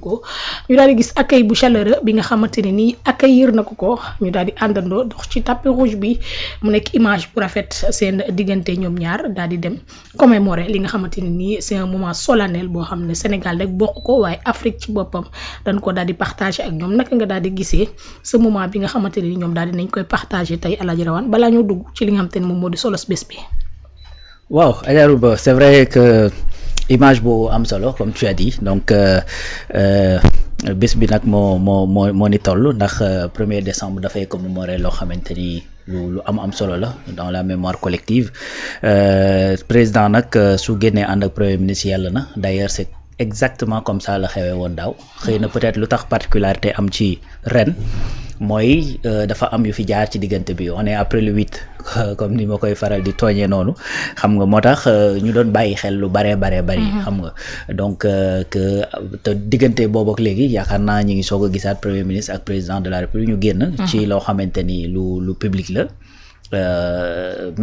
ko ñu daal di gis accueil bu chaleureux bi nga xamante ne nii accueillir na ko ñu daal di àndandoo dox ci tapis rouge bi mu nekk image bu rafet seen diggante ñoom ñaar daal di dem commémorer li nga xamante ne nii c'est un moment solennel boo xam ne Sénégal rek bokk ko waaye Afrique ci boppam dañ ko daal di partager ak ñoom naka nga daal di gisee ce moment bi nga xamante ne ni ñoom daal di nañ koy partager tey Aladji Rawane balaa ñoo dugg ci li nga xamante ne moom moo di solos bés bi. waaw Adja Rouba c'est vrai que image bu am solo comme tu as dit donc bés bi nag moo ni toll ndax 1er décembre dafay commémorer loo xamante ni lu am solo la dans la mémoire collective président nag su génnee ànd ak premier ministre yàlla na d'ailleurs c'est exactement comme ça la xewee woon daaw xëy na peut-être lu tax particularité am ci ren mooy dafa am yu fi jaar ci diggante bi on est après le 8 comme ni ma koy faral di tooñee noonu xam nga moo tax ñu doon bàyyi xel lu bari xam nga donc que te diggante boobu ak léegi yaakaar naa ñi ngi soog a gisaat premier ministre ak président de la république ñu génn ci loo xamante ni lu public la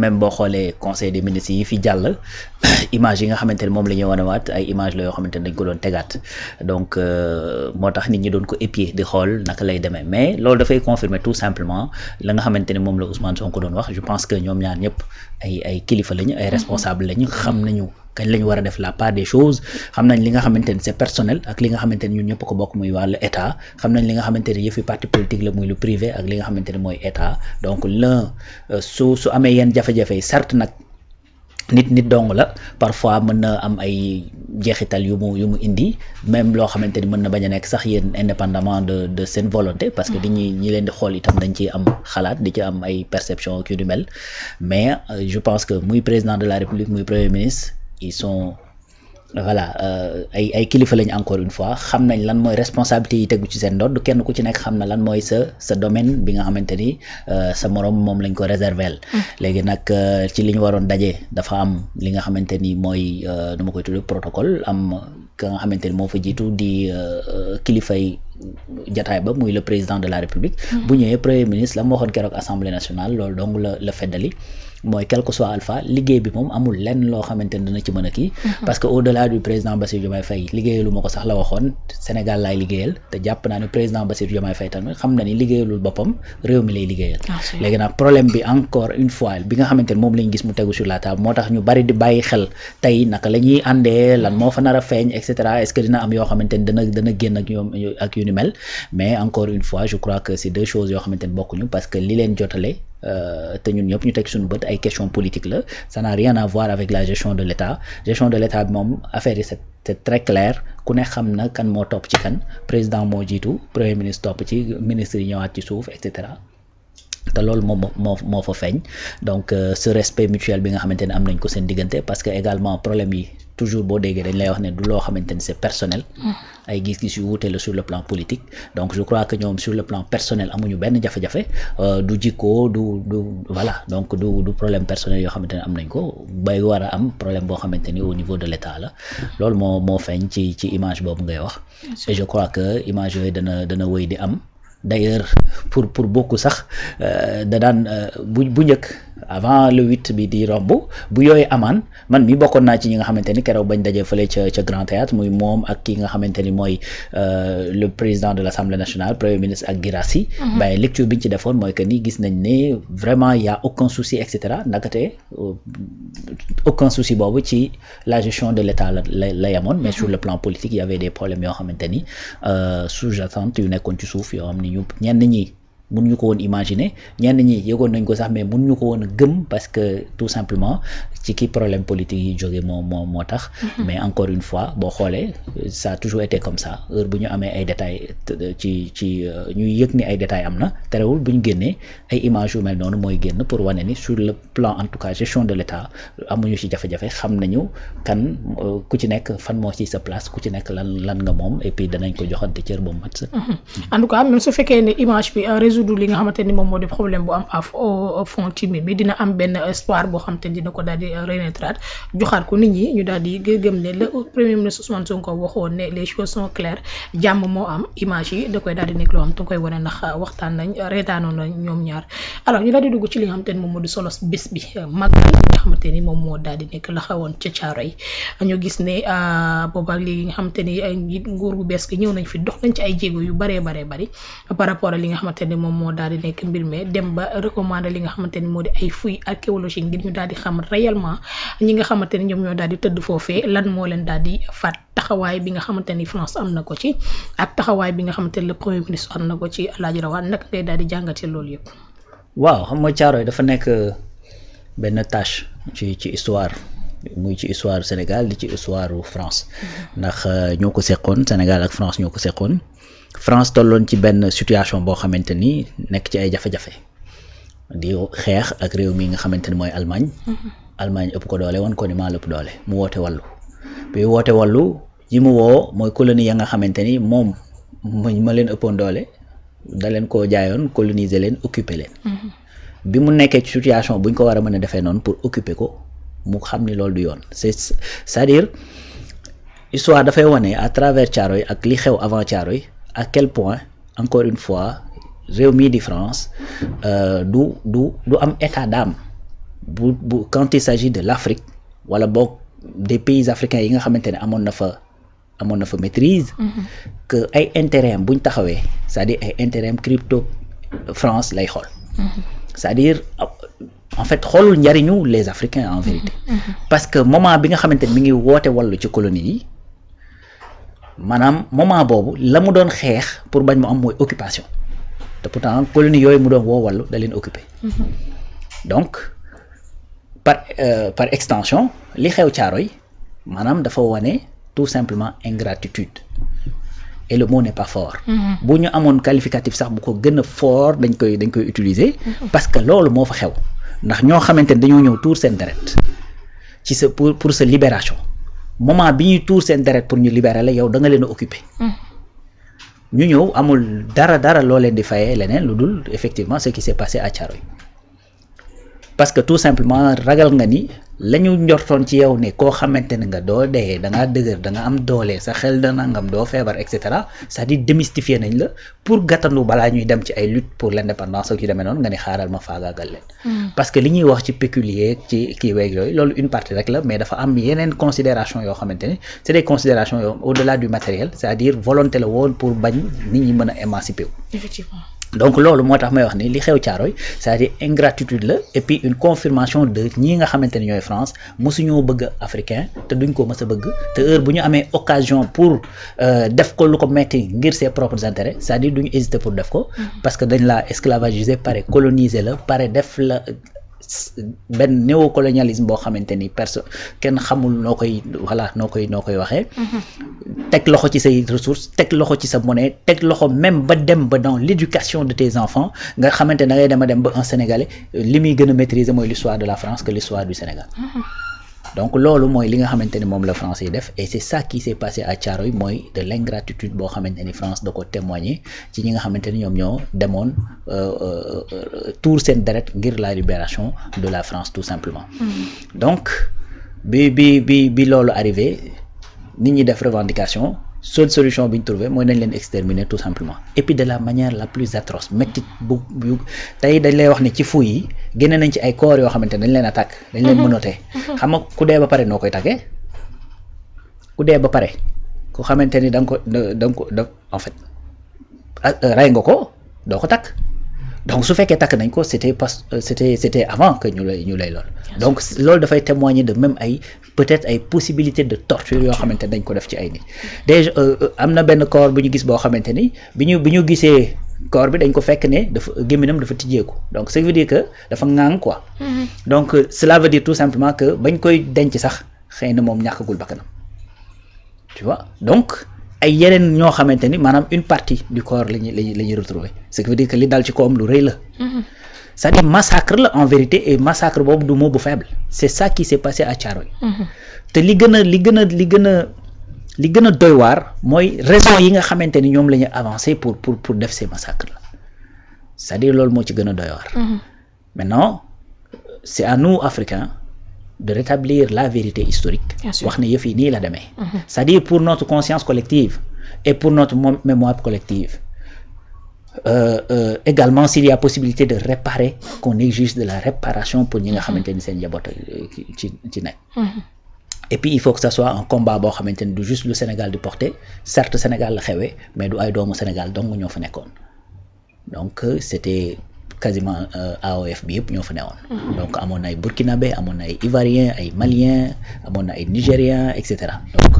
même boo xoolee conseil des ministres yi fi jàll image yi nga xamante ne moom la ñuy wanewaat ay image la yoo xamante ne dañ ko doon tegaat donc moo tax nit ñi doon ko épier di xool naka lay demee mais loolu dafay confirmer tout simplement la nga xamante ne moom la Ousmane Sonko doon wax je pense que ñoom ñaar ñëpp ay kilifa lañu ay responsable lañu xam nañu kañ la ñu war a def la part des choses xam nañ li nga xamante ne c'est personnel ak li nga xamante ne ñun ñëpp ko bokk muy wàllu état xam nañ li nga xamante ne yëfi parti politique la muy lu privé ak li nga xamante ne mooy état donc l'un su amee yenn jafe-jafe certes nag nit dong la parfois mën na am ay jeexital yu mu indi même loo xamante ni mën na bañ a nekk sax yéen indépendamment de seen volonté parce que ñi leen di xool itam dañ ci am xalaat di ci am ay perception ak yu ni mel mais je pense que muy président de la république muy premier ministre ils sont voilà ay kilifa lañ encore une fois xam nañ lan mooy responsabilité yi tegu ci seen ndodd kenn ku ci nekk xam na lan mooy sa domaine bi nga xamante ni sa morom moom lañ ko réserver léegi nag ci li ñu waroon daje dafa am li nga xamante ni mooy nu ma koy tuddee protocole am ka nga xamante ni moo fa jiitu di kilifay jataay ba muy le président de la république bu ñëwee premier ministre la mu waxoon keroog assemblée nationale loolu donc la feddali mooy quel que soit alpha liggéey bi moom amul lenn loo xamante ne dina ci mën a kii parce que au delà du président Bassirou Diomaye Faye liggéeyalu ma ko sax la waxoon Sénégal laay liggéeyal te jàpp naa ne président Bassirou Diomaye Faye tamit xam na ni liggéeyalul boppam réew mi lay liggéeyal léegi nag problème bi encore une fois bi nga xamante ne moom lañ gis mu tegu sur la table moo tax ñu bari di bàyyi xel tey naka la ñuy àndee lan moo fa nar a feeñ et cetera est-ce que dina am yoo xamante ne dana génn ak ñoom ak yu ni mel mais encore une fois je crois que c'est deux choses yoo xamante ne bokkuñu parce que li leen jotale te ñun ñëpp ñu teg suñu bët ay question politique la ça n'a rien à voir avec la gestion de l'État bi moom affaire yi c'est très clair ku ne xam na kan moo topp ci kan président moo jiitu premier ministre topp ci ministre yi ñëwaat ci suuf et cetera te loolu moo fa feeñ donc ce respect mutuel bi nga xamante ne am nañ ko seen diggante parce que également problème yi toujours boo déggee dañ lay wax ne du loo xamante ne c'est personnel ay gis-gis yu wuute la sur le plan politique donc je crois que ñoom sur le plan personnel amuñu benn jafe-jafe du jikko du voilà donc du problème personnel yoo xamante ne am nañ ko bay war a am problème boo xamante ni au niveau de l'État la loolu moo feeñ ci image boobu ngay wax et je crois que image yooyu dana wéy di am d'ailleurs pour beaucoup sax da daan bu njëkk avant le 8 bi di romb bu yooyu amaan man mi bokkoon naa ci ñi nga xamante ni keroog bañ dajee fële ca Grand Théâtre muy moom ak ki nga xamante ni mooy le président de l'Assemblée nationale premier ministre ak Guirassy ben lecture bi ñu ci defoon mooy que ni gis nañ ne vraiment y a aucun souci et cetera ndakate aucun souci boobu ci la gestion de l'État la yamoon mais sur le plan politique il y avait des problèmes yoo xamante ni sous-jacente yu nekkoon ci suuf yoo xam ni ñenn ñi mun ñu ko woon imaginer ñenn ñi yëgoon nañ ko sax mais mun ñu ko woon gëm parce que tout simplement ci ki problème politique yi jóge moo tax mais encore une fois boo xoolee ça a toujours été comme ça heure bu ñu amee ay détails ci ñuy yëg ni ay détails am na terewul bu ñu génnee ay images yu mel noonu mooy génn pour wane ni sur le plan en tout cas gestion de l'État amuñu ci jafe-jafe xam nañu kan ku ci nekk fan moo ci sa place ku ci nekk lan nga moom et puis danañ ko joxante cër ba mu mat. en tout cas même su fekkee ne image bi résoudre li nga xamante ni moom moo di problème bu am au fond ci mbir mi dina am benn espoir boo xamante ni dina ko daal di renaître joxaat ko nit ñi ñu daal di gëm ne le premier ministre Ousmane Sonko waxoon ne les choses sont claires jàmm moo am image yi da koy daal di nekk loo xam te koy wane ndax waxtaan nañ reetaanoon nañ ñoom ñaar alors ñu daal di dugg ci li nga xamante ni moom moo di solo bés bi màggal li nga xamante ni moom moo daal di nekk la xewoon ca Thiaroye ñu gis ne boobaak léegi nga xamante ni njiit nguur gu bees gi ñëw nañ fi dox nañ ci ay jéego yu baree bari par rapport ak li nga xamante ni moom moo daal di nekk mbir mi dem ba recommander li nga xamante ni moo di ay fouilles archéologiques ngir ñu daal di xam réellement ñi nga xamante ni ñoom ñoo daal di tëdd foofee lan moo leen daal di faat taxawaay bi nga xamante ni France am na ko ci ak taxawaay bi nga xamante ni le premier ministre am na ko ci Alaaji Rawaan naka ngay daal di jàngatee loolu yëpp. waaw xam nga Thiaroye dafa nekk benn tâche ci histoire muy ci histoire Sénégal di ci histoire France ndax ñoo ko seqoon Sénégal ak France ñoo ko seqoon France tolloon ci benn situation boo xamante ni nekk ci ay jafe-jafe di xeex ak réew mi nga xamante ni mooy Allemagne. Allemagne ëpp ko doole woon ko ni maa lépp doole mu woote wàllu bi woote wàllu yi mu woo mooy colonie ya nga xamante ni moom ma leen ëppoon doole da leen koo jaayoon coloniser leen occuper leen. bi mu nekkee ci situation buñ ko war a mën a defee noonu pour occuper ko mu xam ni loolu du yoon c'est-à-dire histoire dafay wane à travers Thiaroye ak li xew avant Thiaroye à quel point encore une fois réew mii di France du am état d'âme bu quand il s'agit de l'Afrique wala boog des pays africains yi nga xamante ne amoon na fa maîtrise. que ay intérêt am buñ taxawee c'est-à-dire ay intérêt am crypto France lay xool. c'est-à-dire en fait xoolul njariñu les Africains en vérité. parce que moment bi nga xamante ne mi ngi woote wàllu ci colonie yi maanaam moment boobu la mu doon xeex pour bañ mu am mooy occupation te pourtant colonie yooyu mu doon woo wàllu da leen occuper. donc par extension li xew Thiaroye maanaam dafa wane tout simplement ingratitude et le mot n'est pas fort. bu ñu amoon qualificatif sax bu ko gën a fort dañ koy utiliser. parce que loolu moo fa xew ndax ñoo xamante ne dañoo ñëw tuur seen deret ci sa pour sa libération moment bi ñuy tuur seen deret pour ñu libérer la yow da nga leen a occuper. ñu ñëw amul dara loo leen di fayee leneen lu dul effectivement ce qui s'est passé à Thiaroye parce que tout simplement ragal nga ni la ñu njortoon ci yow ne koo xamante ne nga doo dee da ngaa dëgër da nga am doole sa xel da nangam doo feebar et cetera c'est-à-dire démystifier nañ la pour gàttandu balaa ñuy dem ci ay lutte pour l'indépendance ak yu demee noonu nga ni xaaral ma faagaagal leen. parce que li ñuy wax ci péculier ci kii weeg yooyu loolu une partie rek la mais dafa am yeneen considération yoo xamante ne c'est des considérations yoo au-delà du matériel c'est-à-dire volonté la woon pour bañ nit ñi mën a émanciper wu. Effectivement. donc loolu moo tax may wax ni li xew Thiaroye c'est-à-dire ingratitude la et puis une confirmation de ñi nga xamante ne ñooy France mosuñoo bëgg africain te duñ ko mës a bëgg te heure bu ñu amee occasion pour def ko lu ko metti ngir ses propres intérêts c'est-à-dire duñu hésiter pour def ko parce que dañ la esclavagiser pare coloniser la pare def la benn néocolonialisme boo xamante ni kenn xamul noo koy waxee. teg loxo ci say ressources teg loxo ci sa monnaie teg loxo même ba dem ba dans l'éducation de tes enfants nga xamante ne da ngay dem ba un Sénégalais li muy gën a maîtriser mooy l'histoire de la France que l'histoire du Sénégal. donc loolu mooy li nga xamante ni moom la France yi def et c'est ça qui s'est passé à Thiaroye mooy de l'ingratitude boo xamante ni France da ko témoigner ci ñi nga xamante ni ñoom ñoo demoon tuur seen deret ngir la libération de la France tout simplement. donc bi loolu arrivé nit ñi def revendication seule solution bi ñu trouvé mooy nañ leen exterminer tout simplement et puis de la manière la plus atroce métti bu tey dañ lay wax ne ci fouilles yi génne nañ ci ay corps yoo xamante dañ leen attaque dañ leen menotté xam nga ku dee ba pare noo koy taggee ku dee ba pare ku xamante ni da nga ko en fait rey nga ko doo ko takk donc su fekkee takk nañ ko c'était avant que ñu lay lool donc loolu dafay témoigner de même ay peut-être ay possibilités de torture yoo xamante ne dañ ko def ci ay nit déjà am na benn corps bu ñu gis boo xamante ni bi ñu gisee corps bi dañ ko fekk ne dafa gémminam dafa tijjeeku donc ça veut dire que dafa ŋaang quoi. donc cela veut dire tout simplement que bañ koy denc sax xëy na moom ñàkkagul bakkanam tu vois donc ay yeneen ñoo xamante ni maanaam une partie du corps la ñuy retrouver ce qui veut dire que li dal ci kawam lu rëy la. c'est-à-dire massacre la en vérité et massacre boobu du mot bu faible c'est ça qui s'est passé à Thiaroye. te li gën a doy waar mooy raison yi nga xamante ni ñoom la ñu avancé pour def ces massacres là c'est-à-dire loolu moo ci gën a doy waar. Maintenant c'est à nous Africains de rétablir la vérité historique. wax ne yëf yi nii la demee. c'est-à-dire pour notre conscience collective et pour notre mémoire collective. Également s'il y a possibilité de réparer, qu'on exige de la réparation pour ñi nga xamante ni seen njaboot ci nekk. Et puis il faut que ça soit un combat boo xamante ni du juste le Sénégal di porter, certes Sénégal la xewee mais du ay doomu Sénégal dong ñoo fa nekkoon. Donc c'était quasiment AOF bi yëpp ñoo fa newoon. Donc amoon na ay Burkinabé, amoon na ay Ivoiriens, ay Maliens, amoon na ay Nigériens et cetera. Donc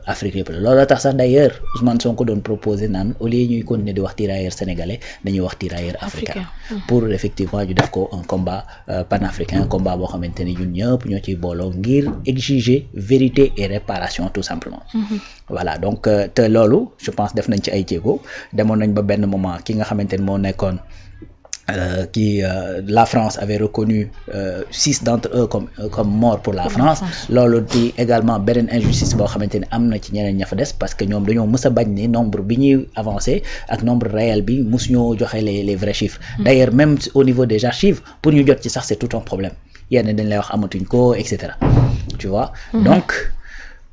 Afrique yëpp la looloo tax sax d'ailleurs Ousmane Sonko doon proposé naan au lieu ñuy continuer di wax tirailleurs sénégalais dañuy wax tirailleurs africains pour effectivement ñu def ko un combat panafricain, combat boo xamante ni ñun ñëpp ñoo ciy booloo ngir exiger vérité et réparation tout simplement. Voilà donc te loolu je pense def nañ ci ay jéego demoon nañ ba benn moment ki nga xamante ni moo nekkoon la France avait reconnu 6 d'entre eux comme morts pour la France. loolu di également beneen injustice boo xamante ni am na ci ñeneen ña fa des parce que ñoom dañoo mës a bañ ni nombre bi ñuy avancé ak nombre réel bi mus ñoo joxe les vrais chiffres. D'ailleurs même au niveau des archives pour ñu jot ci sax c'est tout un problème yenn dañ lay wax amatuñ ko et cetera tu vois. Donc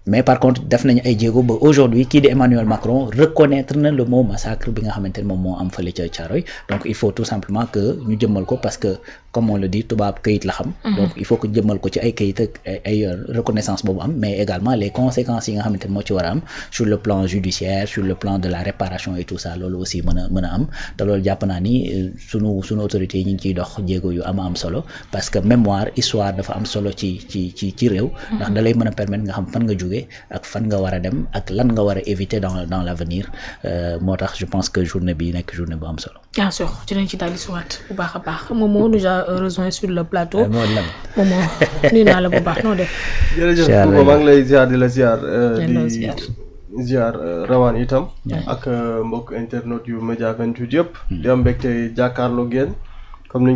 mais par contre def nañu ay jéego ba aujourd'hui kii di Emmanuel Macron reconnaître na le mot massacre bi nga xamante ne moom moo am fële ca Thiaroye. Donc il faut tout simplement que ñu jëmmal ko parce que comme on le dit tubaab këyit la xam. Donc il faut que jëmmal ko ci ay këyit ak ay reconnaissance boobu am mais également les conséquences yi nga xamante ne moo ci war a am sur le plan judiciaire sur le plan de la réparation et tout ça loolu aussi mën a am te loolu jàpp naa ni sunu autorités yi ñu ngi ciy dox jéego yu am solo parce que mémoire histoire dafa am solo ci réew. ndax da lay mën a permettre nga xam fan nga jóge ak fan nga war a dem ak lan nga war a éviter dans l'avenir moo tax je pense que journée bi nekk journée bu am solo. Bien sûr dinañ ci daal di suwaat bu baax a baax Momo nous a rejoint sur le plateau. Momo nuyu naa la bu baax noo def. jërëjëf Momo maa ngi lay ziar di la ziar. di ziar rawaan itam. ak mbokk internet yu Média 28 yëpp. di am mbégte jàkkaarloo ngeen comme niñ